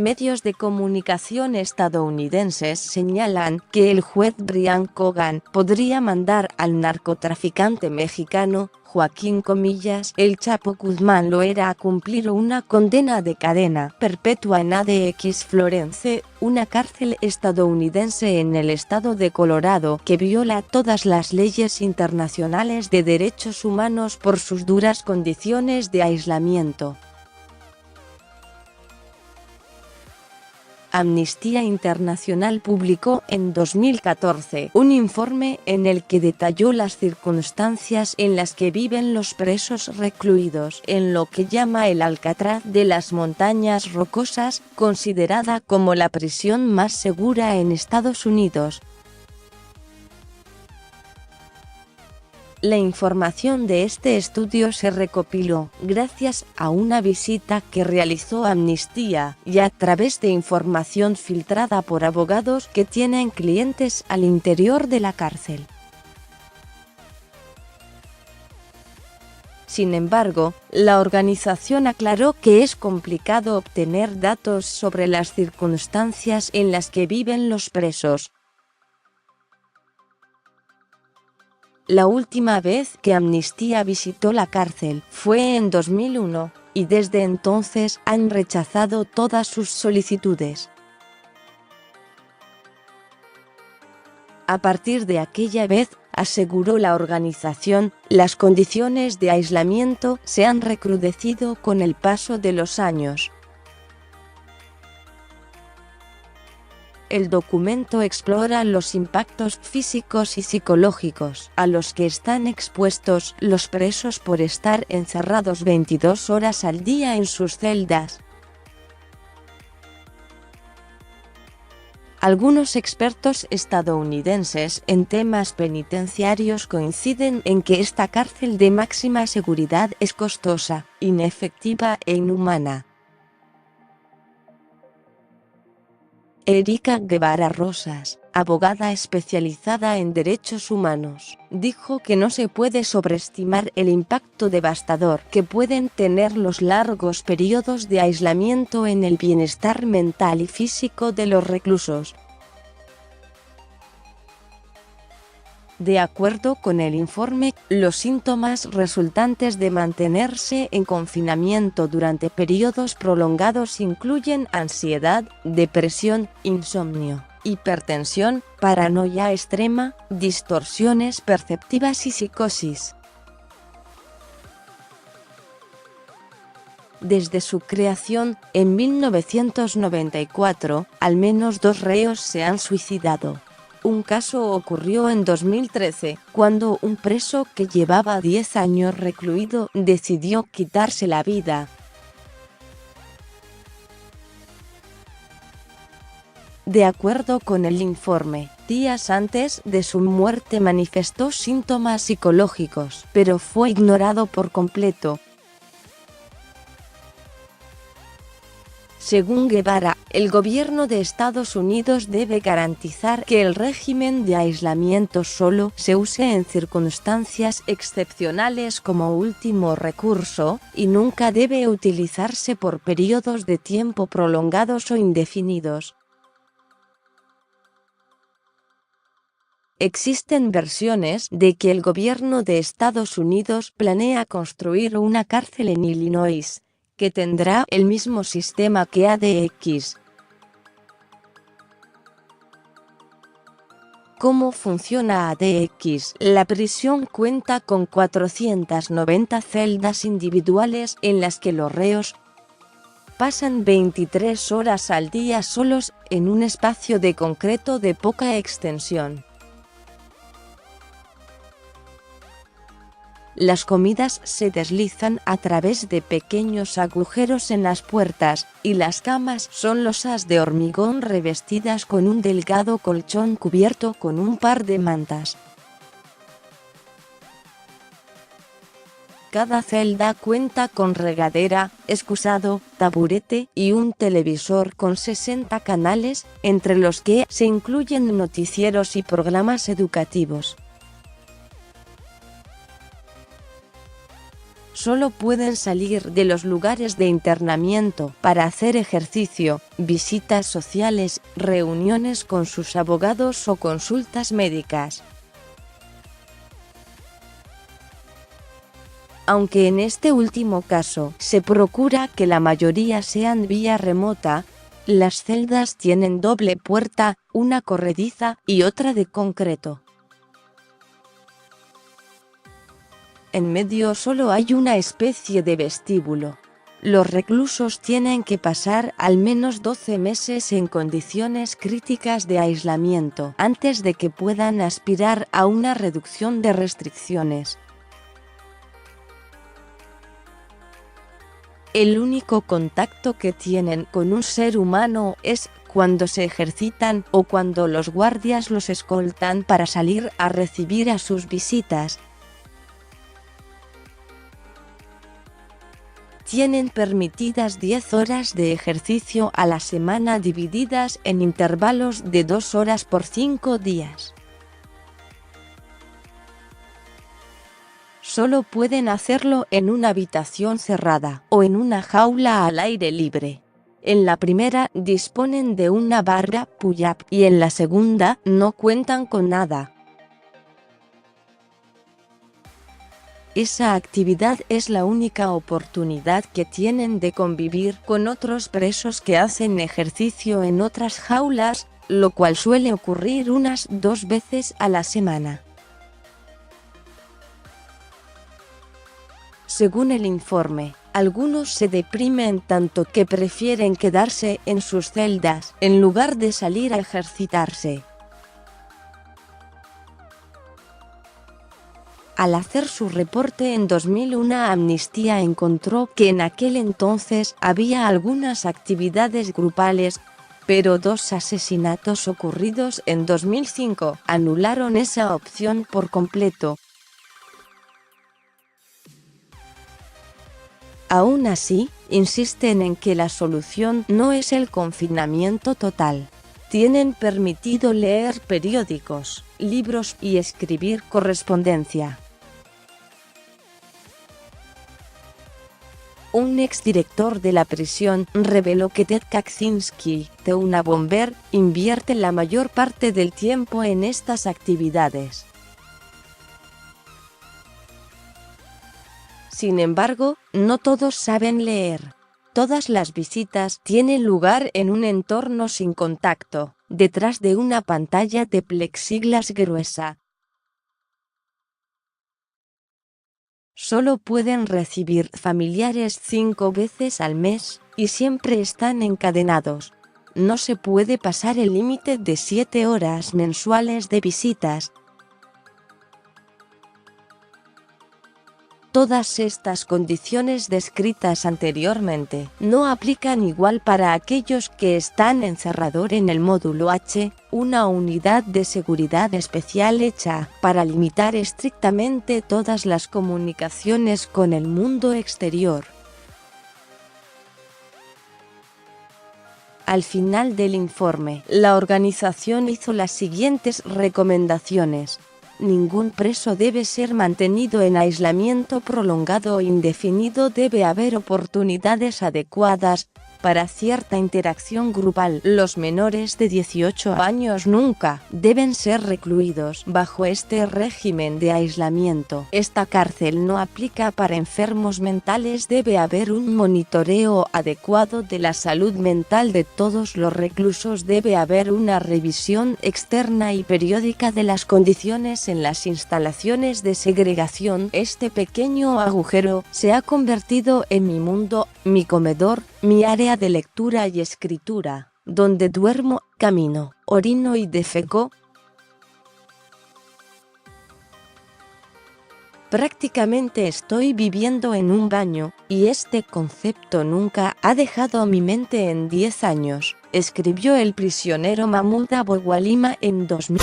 Medios de comunicación estadounidenses señalan que el juez Brian Cogan podría mandar al narcotraficante mexicano, Joaquín El Chapo Guzmán Loera, a cumplir una condena de cadena perpetua en ADX Florence, una cárcel estadounidense en el estado de Colorado que viola todas las leyes internacionales de derechos humanos por sus duras condiciones de aislamiento. Amnistía Internacional publicó en 2014 un informe en el que detalló las circunstancias en las que viven los presos recluidos en lo que llama el Alcatraz de las Montañas Rocosas, considerada como la prisión más segura en Estados Unidos. La información de este estudio se recopiló gracias a una visita que realizó Amnistía y a través de información filtrada por abogados que tienen clientes al interior de la cárcel. Sin embargo, la organización aclaró que es complicado obtener datos sobre las circunstancias en las que viven los presos. La última vez que Amnistía visitó la cárcel fue en 2001, y desde entonces han rechazado todas sus solicitudes. A partir de aquella vez, aseguró la organización, las condiciones de aislamiento se han recrudecido con el paso de los años. El documento explora los impactos físicos y psicológicos a los que están expuestos los presos por estar encerrados 22 horas al día en sus celdas. Algunos expertos estadounidenses en temas penitenciarios coinciden en que esta cárcel de máxima seguridad es costosa, inefectiva e inhumana. Erika Guevara Rosas, abogada especializada en derechos humanos, dijo que no se puede sobreestimar el impacto devastador que pueden tener los largos periodos de aislamiento en el bienestar mental y físico de los reclusos. De acuerdo con el informe, los síntomas resultantes de mantenerse en confinamiento durante periodos prolongados incluyen ansiedad, depresión, insomnio, hipertensión, paranoia extrema, distorsiones perceptivas y psicosis. Desde su creación, en 1994, al menos 2 reos se han suicidado. Un caso ocurrió en 2013, cuando un preso que llevaba 10 años recluido decidió quitarse la vida. De acuerdo con el informe, días antes de su muerte manifestó síntomas psicológicos, pero fue ignorado por completo. Según Guevara, el gobierno de Estados Unidos debe garantizar que el régimen de aislamiento solo se use en circunstancias excepcionales como último recurso, y nunca debe utilizarse por periodos de tiempo prolongados o indefinidos. Existen versiones de que el gobierno de Estados Unidos planea construir una cárcel en Illinois, que tendrá el mismo sistema que ADX. ¿Cómo funciona ADX? La prisión cuenta con 490 celdas individuales en las que los reos pasan 23 horas al día solos en un espacio de concreto de poca extensión. Las comidas se deslizan a través de pequeños agujeros en las puertas, y las camas son losas de hormigón revestidas con un delgado colchón cubierto con un par de mantas. Cada celda cuenta con regadera, excusado, taburete y un televisor con 60 canales, entre los que se incluyen noticieros y programas educativos. solo pueden salir de los lugares de internamiento para hacer ejercicio, visitas sociales, reuniones con sus abogados o consultas médicas. Aunque en este último caso se procura que la mayoría sean vía remota, las celdas tienen doble puerta, una corrediza y otra de concreto. En medio solo hay una especie de vestíbulo. Los reclusos tienen que pasar al menos 12 meses en condiciones críticas de aislamiento antes de que puedan aspirar a una reducción de restricciones. El único contacto que tienen con un ser humano es cuando se ejercitan o cuando los guardias los escoltan para salir a recibir a sus visitas. Tienen permitidas 10 horas de ejercicio a la semana divididas en intervalos de 2 horas por 5 días. Solo pueden hacerlo en una habitación cerrada o en una jaula al aire libre. En la primera disponen de una barra pull-up y en la segunda no cuentan con nada. Esa actividad es la única oportunidad que tienen de convivir con otros presos que hacen ejercicio en otras jaulas, lo cual suele ocurrir unas 2 veces a la semana. Según el informe, algunos se deprimen tanto que prefieren quedarse en sus celdas en lugar de salir a ejercitarse. Al hacer su reporte en 2001, Amnistía encontró que en aquel entonces había algunas actividades grupales, pero 2 asesinatos ocurridos en 2005 anularon esa opción por completo. Aún así, insisten en que la solución no es el confinamiento total. Tienen permitido leer periódicos, libros y escribir correspondencia. Un exdirector de la prisión reveló que Ted Kaczynski, de una bomber, invierte la mayor parte del tiempo en estas actividades. Sin embargo, no todos saben leer. Todas las visitas tienen lugar en un entorno sin contacto, detrás de una pantalla de plexiglas gruesa. Solo pueden recibir familiares 5 veces al mes, y siempre están encadenados. No se puede pasar el límite de 7 horas mensuales de visitas. Todas estas condiciones descritas anteriormente no aplican igual para aquellos que están encerrados en el módulo H, una unidad de seguridad especial hecha para limitar estrictamente todas las comunicaciones con el mundo exterior. Al final del informe, la organización hizo las siguientes recomendaciones. Ningún preso debe ser mantenido en aislamiento prolongado o indefinido. Debe haber oportunidades adecuadas para cierta interacción grupal. Los menores de 18 años nunca deben ser recluidos bajo este régimen de aislamiento. Esta cárcel no aplica para enfermos mentales. Debe haber un monitoreo adecuado de la salud mental de todos los reclusos. Debe haber una revisión externa y periódica de las condiciones en las instalaciones de segregación. Este pequeño agujero se ha convertido en mi mundo, mi comedor, mi área de lectura y escritura, donde duermo, camino, orino y defeco. Prácticamente estoy viviendo en un baño, y este concepto nunca ha dejado mi mente en 10 años, escribió el prisionero Mahmoud Abou Walima en 2000.